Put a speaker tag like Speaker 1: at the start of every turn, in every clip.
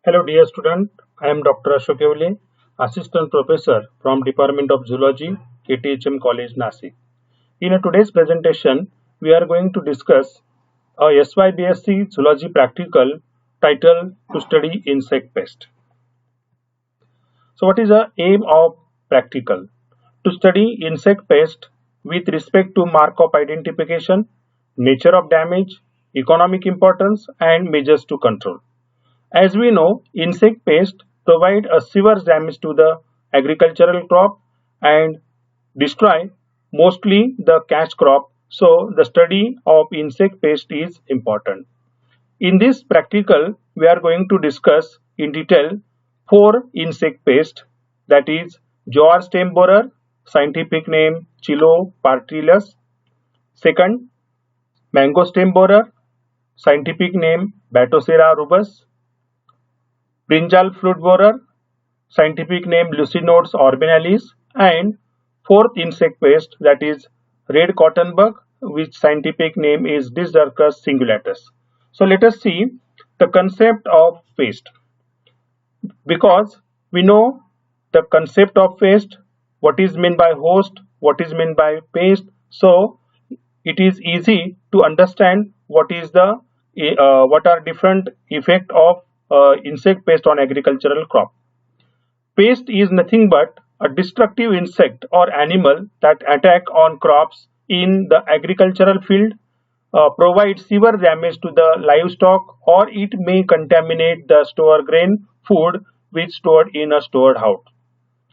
Speaker 1: Hello dear student, I am Dr. Ashok Evle, Assistant Professor from Department of Zoology, KTHM College, Nasik. In today's presentation, we are going to discuss a SYBSc Zoology practical titled To Study Insect Pest. So what is the aim of practical? To study insect pest with respect to mark of identification, nature of damage, economic importance and measures to control. As we know, insect pests provide a severe damage to the agricultural crop and destroy mostly the cash crop. So, the study of insect pest is important. In this practical, we are going to discuss in detail four insect pests, that is jowar stem borer, scientific name Chilopartrilus. Second, mango stem borer, scientific name Batocera rubus. Brinjal fruit borer, scientific name Lucinodes orbenalis, and fourth insect pest, that is red cotton bug, which scientific name is Dysarchus cingulatus. So let us see the concept of pest. Because we know the concept of pest, what is meant by host, what is meant by pest, so it is easy to understand what are different effect of insect pest on agricultural crop. Pest is nothing but a destructive insect or animal that attack on crops in the agricultural field, provide severe damage to the livestock, or it may contaminate the store grain food which stored in a stored house.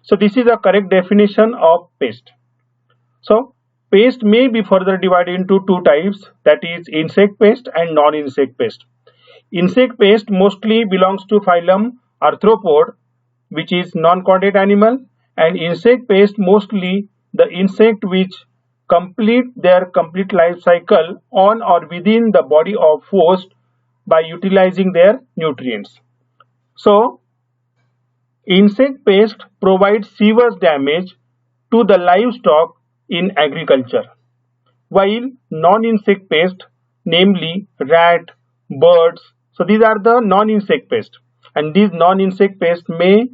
Speaker 1: So this is a correct definition of pest. So pest may be further divided into two types, that is insect pest and non-insect pest. Insect pest mostly belongs to phylum Arthropod, which is non-chordate animal, and insect pest mostly the insect which complete their complete life cycle on or within the body of host by utilizing their nutrients. So insect pest provides severe damage to the livestock in agriculture, while non-insect pest, namely rat, birds, so these are the non-insect pest, and these non-insect pest may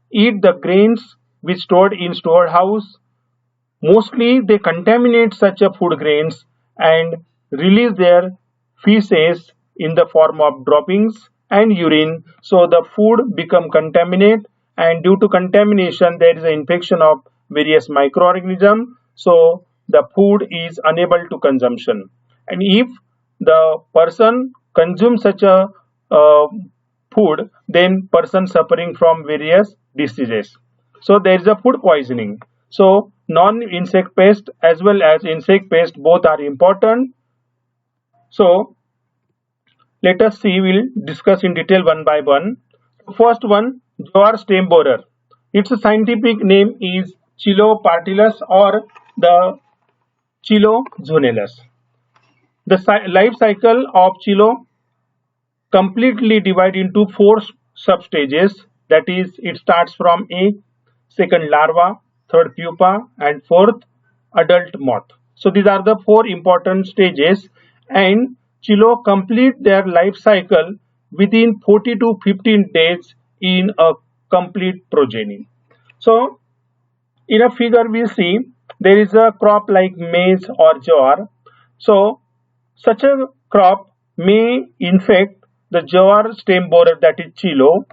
Speaker 1: eat the grains which stored in storehouse. Mostly they contaminate such a food grains and release their feces in the form of droppings and urine, so the food become contaminated, and due to contamination there is an infection of various microorganisms, so the food is unable to consumption. And if the person consumes such a uh, food, then person suffering from various diseases, so there is a food poisoning. So non-insect pest as well as insect pest both are important. So let us see, we'll discuss in detail one by one. First one, jowar stem borer. Its scientific name is Chilopartrilus or the Chilozonellus. The life cycle of Chilo completely divided into four substages. That is, it starts from egg, second larva, third pupa, and fourth adult moth. So these are the four important stages, and Chilo complete their life cycle within 40 to 15 days in a complete progeny. So in a figure we see there is a crop like maize or jowar. So such a crop may infect the jowar stem borer, that is chilo.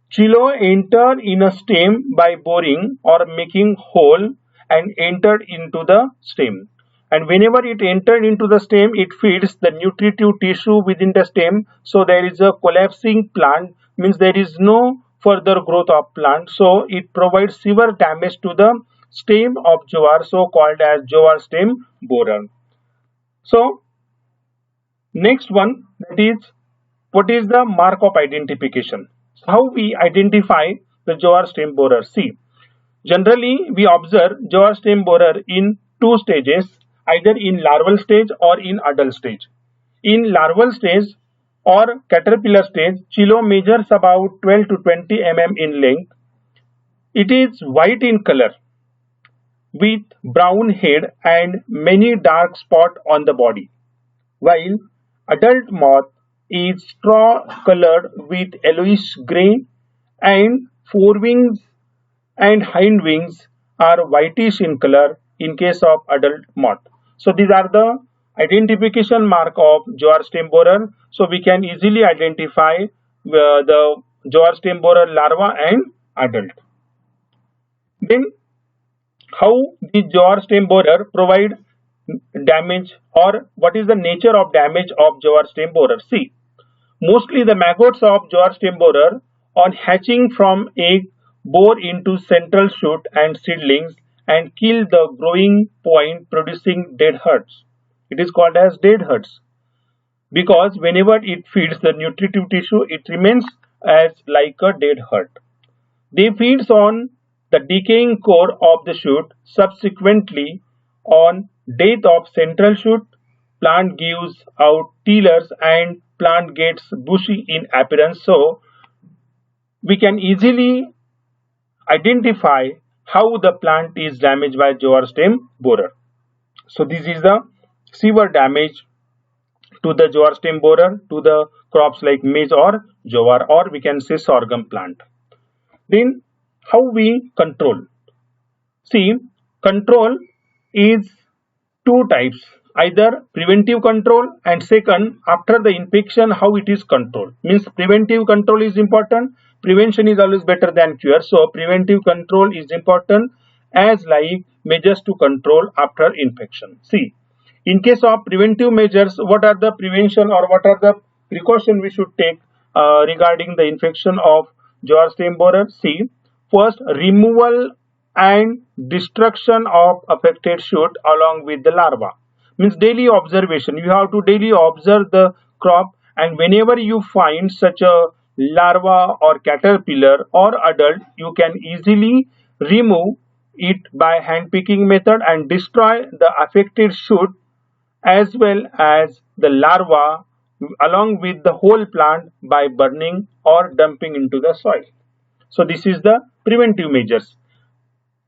Speaker 1: Chilo enter in a stem by boring or making hole and entered into the stem. And whenever it entered into the stem, it feeds the nutritive tissue within the stem. So there is a collapsing plant, means there is no further growth of plant. So it provides severe damage to the stem of jowar, so called as jowar stem borer. So next one, that is what is the mark of identification. So how we identify the jowar stem borer? See, generally we observe jowar stem borer in two stages, either in larval stage or in adult stage. In larval stage or caterpillar stage, chilo measures about 12 to 20 mm in length. It is white in color with brown head and many dark spots on the body, while adult moth is straw colored with yellowish gray, and forewings and hind wings are whitish in color in case of adult moth. So these are the identification mark of jowar stem borer. So we can easily identify the jowar stem borer larva and adult. Then how the jowar stem borer provide damage, or what is the nature of damage of jowar stem borer? See, mostly the maggots of jowar stem borer on hatching from egg bore into central shoot and seedlings and kill the growing point, producing dead herds. It is called as dead herds because whenever it feeds the nutritive tissue, it remains as like a dead herd. They feeds on the decaying core of the shoot. Subsequently, on death of central shoot, plant gives out tealers and plant gets bushy in appearance. So we can easily identify how the plant is damaged by jowar stem borer. So this is the severe damage to the jowar stem borer to the crops like maize or jowar, or we can say sorghum plant. Then how we control? See, control is two types, either preventive control and second after the infection how it is controlled. Means preventive control is important, prevention is always better than cure. So preventive control is important as like measures to control after infection. See, in case of preventive measures, what are the prevention or what are the precaution we should take regarding the infection of jowar stem borer? See, first, removal and destruction of affected shoot along with the larva. Means daily observation. You have to daily observe the crop, and whenever you find such a larva or caterpillar or adult, you can easily remove it by hand picking method and destroy the affected shoot as well as the larva along with the whole plant by burning or dumping into the soil. So this is the preventive measures.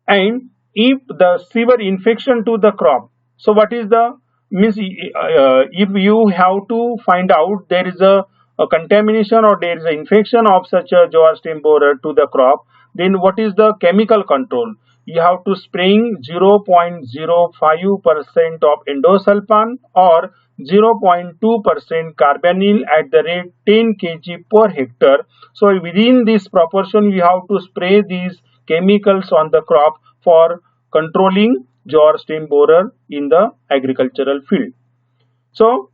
Speaker 1: And if the severe infection to the crop, so what is the means if you have to find out there is a contamination or there is an infection of such a jowar stem borer to the crop, then what is the chemical control? You have to spraying 0.05% of endosulfan or 0.2% carbonyl at the rate 10 kg per hectare. So within this proportion we have to spray these chemicals on the crop for controlling jowar stem borer in the agricultural field. So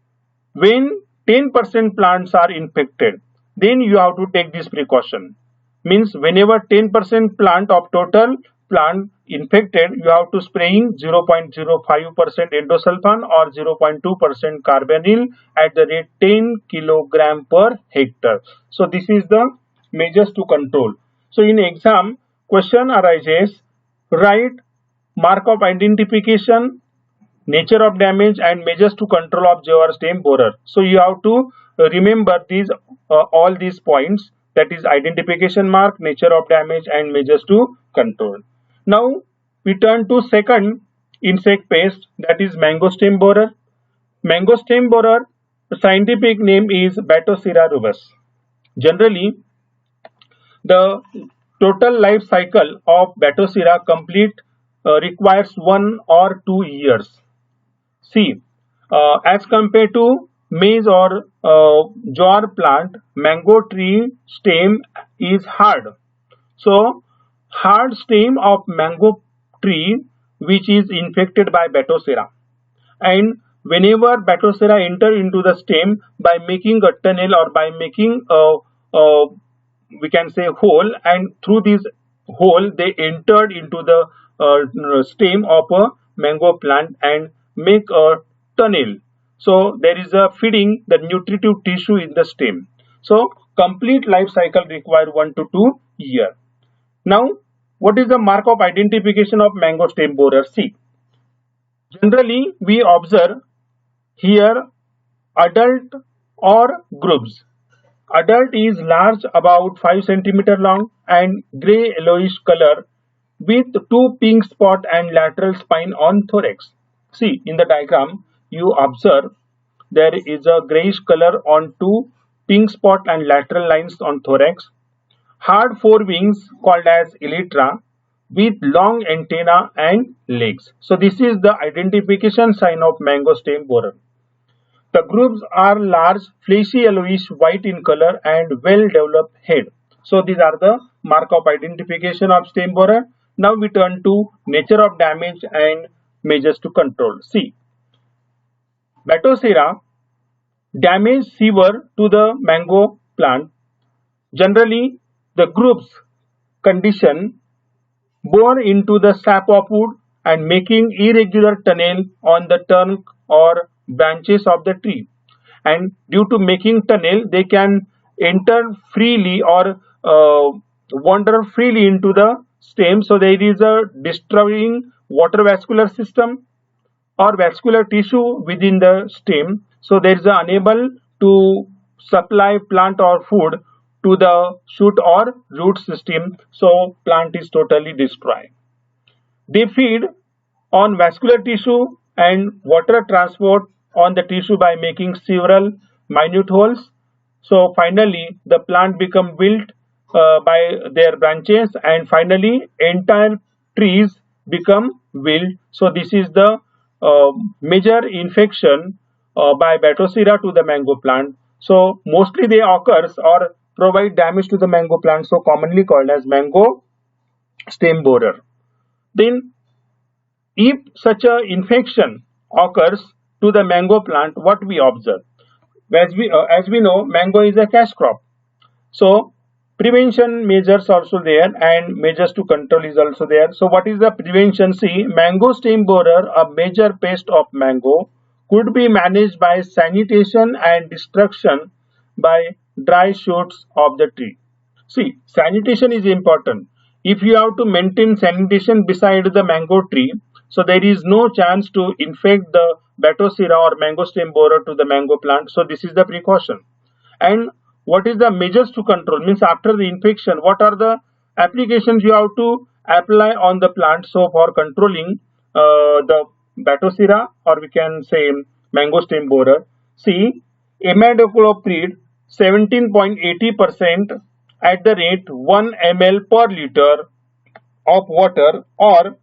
Speaker 1: when 10% plants are infected, then you have to take this precaution. Means whenever 10% plant of total plant infected, you have to spraying 0.05% endosulfan or 0.2% carbonyl at the rate 10 kg per hectare. So this is the measures to control. So in exam, question arises, write mark of identification, nature of damage and measures to control of jowar stem borer. So you have to remember these all these points, that is identification mark, nature of damage and measures to control. Now we turn to second insect pest, that is mango stem borer. Mango stem borer, the scientific name is Batocera rubus. Generally, the total life cycle of Batocera complete requires 1 or 2 years. See, as compared to maize or jowar plant, mango tree stem is hard. So hard stem of mango tree which is infected by Batocera, and whenever Batocera enter into the stem by making a tunnel or by making a we can say hole, and through this hole they entered into the stem of a mango plant and make a tunnel. So there is a feeding the nutritive tissue in the stem. So complete life cycle require 1 to 2 years. Now what is the mark of identification of mango stem borer? See, generally we observe here adult or groups. Adult is large, about 5 cm long and grey yellowish color with 2 pink spot and lateral spine on thorax. See, in the diagram you observe there is a greyish color on 2 pink spot and lateral lines on thorax. Hard forewings called as elytra with long antenna and legs. So this is the identification sign of mango stem borer. The grooves are large, fleshy yellowish white in color and well developed head. So these are the mark of identification of stem borer. Now we turn to nature of damage and measures to control. See, Batocera damage severe to the mango plant. Generally, the grooves condition bore into the sap of wood and making irregular tunnel on the trunk or branches of the tree. And due to making tunnel, they can enter freely or wander freely into the stem. So there is a destroying water vascular system or vascular tissue within the stem. So there is unable to supply plant or food to the shoot or root system. So plant is totally destroyed. They feed on vascular tissue and water transport on the tissue by making several minute holes. So finally the plant become wilt by their branches, and finally entire trees become wilt. So this is the major infection by Batocera to the mango plant. So mostly they occurs or provide damage to the mango plant, so commonly called as mango stem borer. Then if such a infection occurs to the mango plant, what we observe? As we know, mango is a cash crop. So prevention measures also there and measures to control is also there. So what is the prevention? See, mango stem borer, a major pest of mango, could be managed by sanitation and destruction by dry shoots of the tree. See, sanitation is important. If you have to maintain sanitation beside the mango tree, so there is no chance to infect the Batocera or mango stem borer to the mango plant. So this is the precaution. And what is the measures to control? Means after the infection, what are the applications you have to apply on the plant? So for controlling the Batocera, or we can say mango stem borer, see, imidacloprid 17.80% at the rate 1 ml per liter of water, or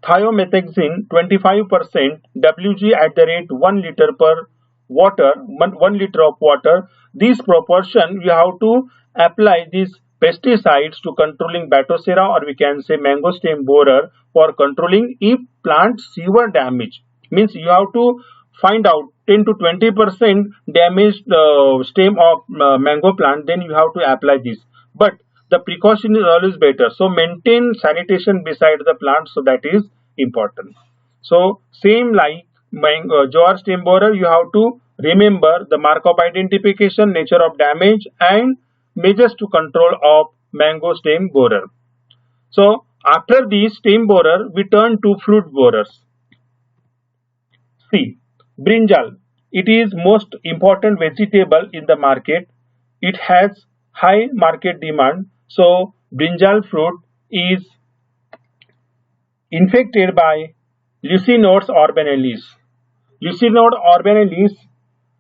Speaker 1: thiomethazine 25% Wg at the rate 1 liter per water, 1 liter of water. This proportion you have to apply these pesticides to controlling Batocera, or we can say mango stem borer, for controlling if plant severe damage. Means you have to find out 10 to 20% damaged stem of mango plant, then you have to apply this. But the precaution is always better. So maintain sanitation beside the plant, so that is important. So same like jowar stem borer, you have to remember the mark of identification, nature of damage, and measures to control of mango stem borer. So after this stem borer, we turn to fruit borers. See, brinjal, it is most important vegetable in the market. It has high market demand. So brinjal fruit is infected by Leucinodes orbonalis. Leucinode orbonalis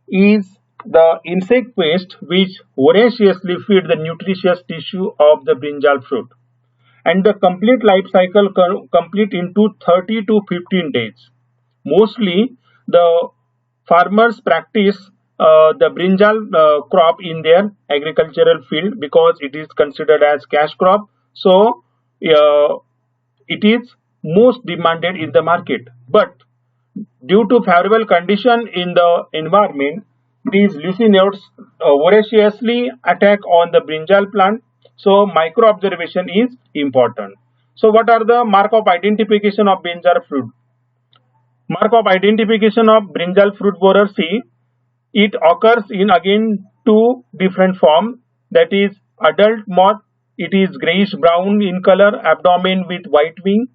Speaker 1: is the insect pest which voraciously feed the nutritious tissue of the brinjal fruit, and the complete life cycle complete into 30 to 15 days. Mostly the farmers practice the brinjal crop in their agricultural field because it is considered as cash crop. So it is most demanded in the market. But due to favorable condition in the environment, these leucinodes voraciously attack on the brinjal plant. So micro observation is important. So what are the mark of identification of brinjal fruit? Mark of identification of brinjal fruit borer, see, it occurs in again two different forms, that is adult moth. It is grayish brown in color, abdomen with white wing.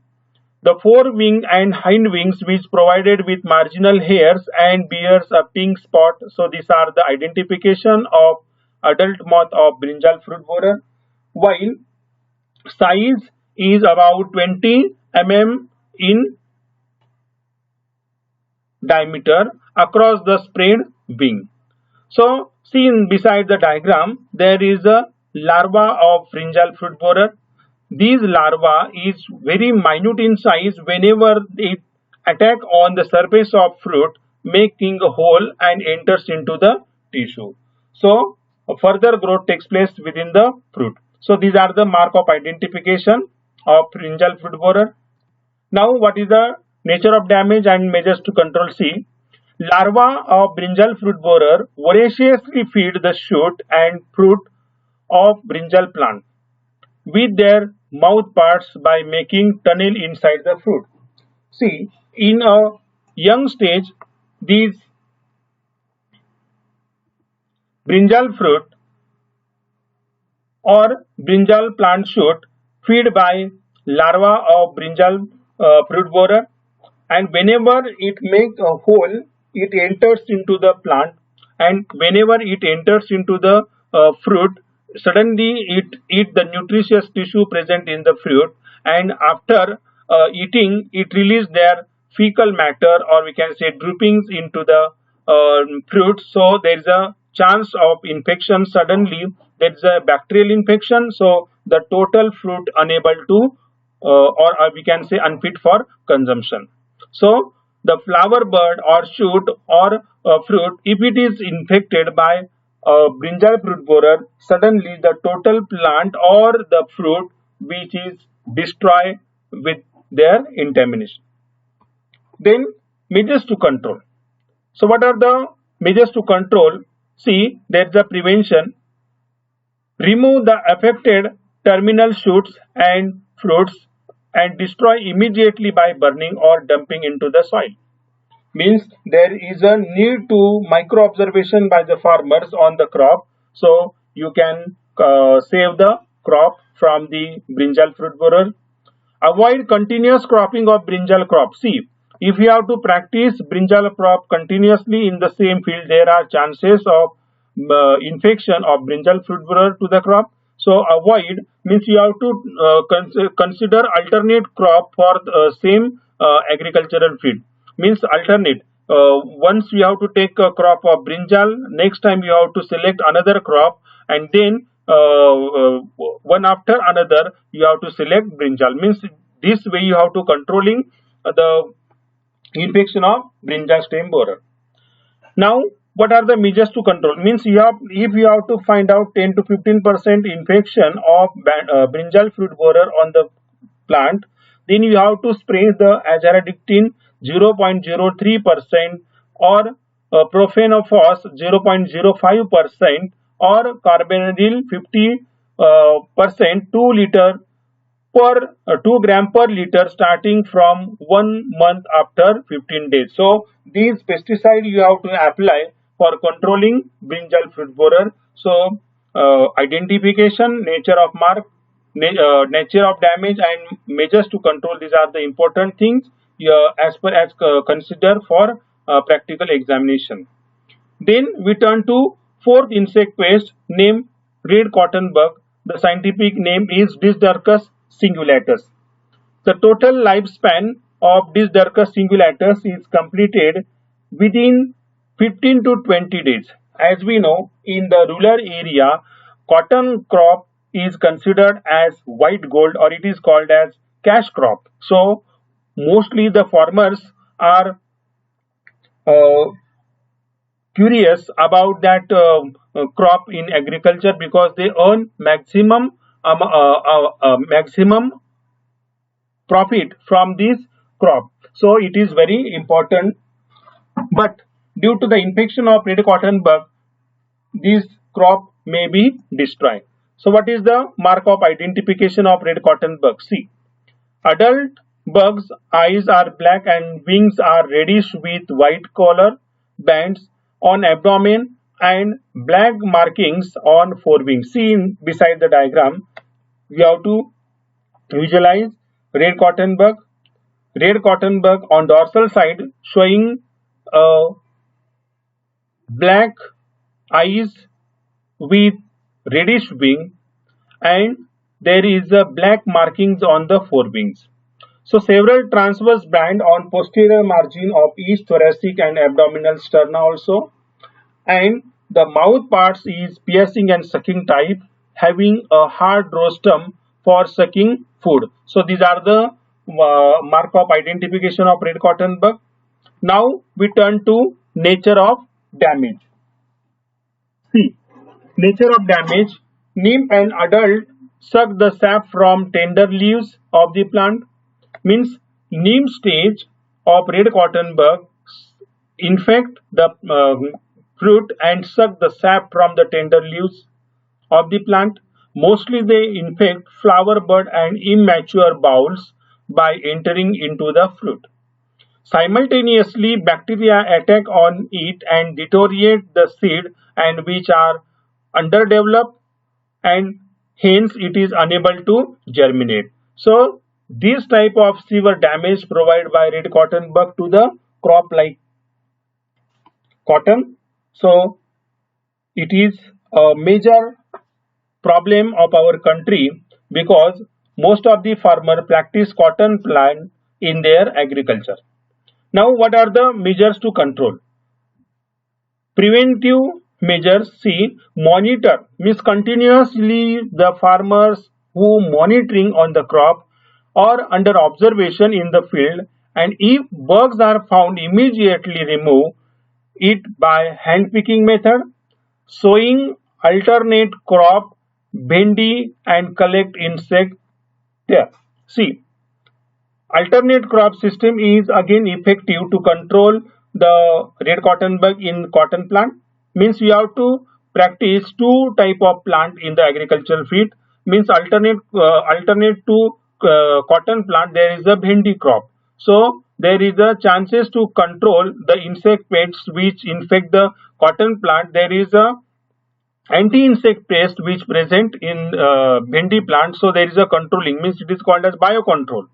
Speaker 1: The forewing and hind wings which provided with marginal hairs and bears a pink spot. So these are the identification of adult moth of brinjal fruit borer. While size is about 20 mm in diameter across the spread wing. So see beside the diagram there is a larva of brinjal fruit borer. These larva is very minute in size. Whenever it attack on the surface of fruit, making a hole and enters into the tissue. So further growth takes place within the fruit. So these are the mark of identification of brinjal fruit borer. Now what is the nature of damage and measures to control? C. Larvae of brinjal fruit borer voraciously feed the shoot and fruit of brinjal plant with their mouth parts by making tunnel inside the fruit. See, in a young stage, these brinjal fruit or brinjal plant shoot feed by larva of brinjal fruit borer, and whenever it makes a hole, it enters into the plant, and whenever it enters into the fruit, suddenly it eat the nutritious tissue present in the fruit, and after eating it release their fecal matter, or we can say droopings into the fruit. So there is a chance of infection. Suddenly there is a bacterial infection, so the total fruit unable to or we can say unfit for consumption. So the flower bud or shoot or fruit, if it is infected by brinjal fruit borer, suddenly the total plant or the fruit which is destroyed with their contamination. Then measures to control. So what are the measures to control? See, there is a prevention. Remove the affected terminal shoots and fruits and destroy immediately by burning or dumping into the soil. Means there is a need to micro observation by the farmers on the crop, so you can save the crop from the brinjal fruit borer. Avoid continuous cropping of brinjal crop. See, if you have to practice brinjal crop continuously in the same field, there are chances of infection of brinjal fruit borer to the crop. So avoid means you have to consider alternate crop for the same agricultural field. Means alternate. Once you have to take a crop of brinjal, next time you have to select another crop, and then one after another you have to select brinjal. Means this way you have to controlling the infection of brinjal stem borer. Now what are the measures to control? Means you have, if you have to find out 10 to 15% infection of brinjal fruit borer on the plant, then you have to spray the azadirachtin 0.03% or profenophos 0.05% or carbendazim 50% 2 liter per 2 gram per liter starting from 1 month after 15 days. So these pesticides you have to apply for controlling brinjal fruit borer. So identification, nature of mark, nature of damage and measures to control, these are the important things as consider for practical examination. Then we turn to fourth insect pest named red cotton bug. The scientific name is Dysdarchus cingulatus. The total lifespan of Dysdarchus cingulatus is completed within 15 to 20 days. As we know, in the rural area, cotton crop is considered as white gold, or it is called as cash crop. So mostly the farmers are curious about that crop in agriculture, because they earn maximum profit from this crop. So it is very important. But due to the infection of red cotton bug, this crop may be destroyed. So what is the mark of identification of red cotton bug? See, adult bugs' eyes are black and wings are reddish with white color bands on abdomen and black markings on forewings. See beside the diagram, we have to visualize red cotton bug. Red cotton bug on dorsal side showing black eyes with reddish wing, and there is a black markings on the forewings. So several transverse band on posterior margin of each thoracic and abdominal sterna also, and The mouth parts is piercing and sucking type, having a hard rostrum for sucking food. So these are the mark of identification of red cotton bug. Now we turn to nature of damage. See, nature of damage. Neem and adult suck the sap from tender leaves of the plant. Means neem stage of red cotton bug infect the fruit and suck the sap from the tender leaves of the plant. Mostly they infect flower bud and immature boughs by entering into the fruit. Simultaneously, bacteria attack on it and deteriorate the seed and which are underdeveloped, and hence it is unable to germinate. So this type of severe damage provided by red cotton bug to the crop like cotton. So it is a major problem of our country because most of the farmer practice cotton plant in their agriculture. Now what are the measures to control? Preventive measures. See, monitor means continuously the farmers who monitoring on the crop or under observation in the field, and if bugs are found immediately remove it by hand picking method, sowing alternate crop bhendi and collect insect there. See, alternate crop system is again effective to control the red cotton bug in cotton plant. Means you have to practice two type of plant in the agricultural field. Means alternate to cotton plant there is a bhendi crop. So there is a chances to control the insect pests which infect the cotton plant. There is a anti-insect pest which present in bhendi plant. So there is a controlling, means it is called as biocontrol.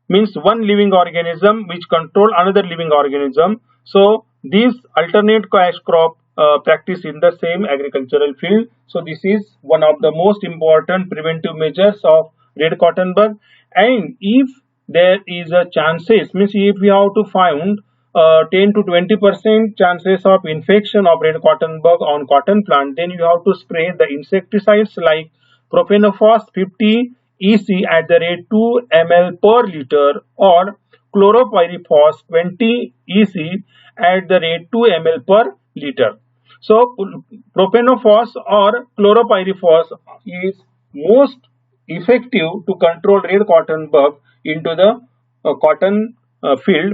Speaker 1: Means one living organism which control another living organism. So these alternate cash crop practice in the same agricultural field. So this is one of the most important preventive measures of red cotton bug. And if there is a chances, means if we have to find 10 to 20% chances of infection of red cotton bug on cotton plant, then you have to spray the insecticides like Profenophos 50 EC at the rate 2 ml per liter or Chlorpyrifos 20 EC at the rate 2 ml per liter. So Profenophos or Chlorpyrifos is most effective to control red cotton bug into the cotton field,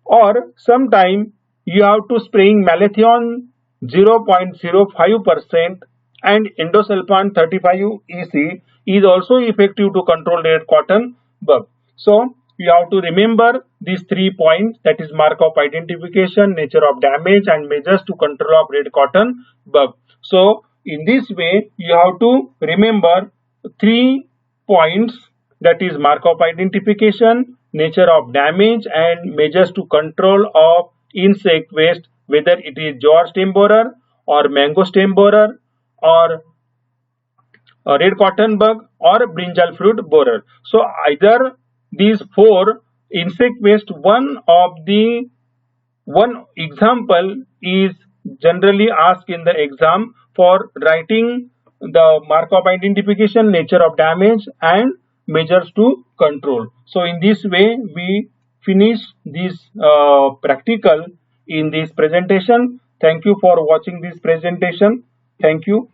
Speaker 1: or sometime you have to spraying malathion 0.05% and endosulfan 35 EC is also effective to control red cotton bug. So you have to remember these 3 points, that is mark of identification, nature of damage and measures to control of red cotton bug. So in this way you have to remember 3 points, that is mark of identification, nature of damage and measures to control of insect waste, whether it is jowar stem borer or mango stem borer or red cotton bug or brinjal fruit borer. So either these 4 insect waste, one example is generally asked in the exam for writing the mark of identification, nature of damage and measures to control. So in this way we finish this practical in this presentation. Thank you for watching this presentation. Thank you.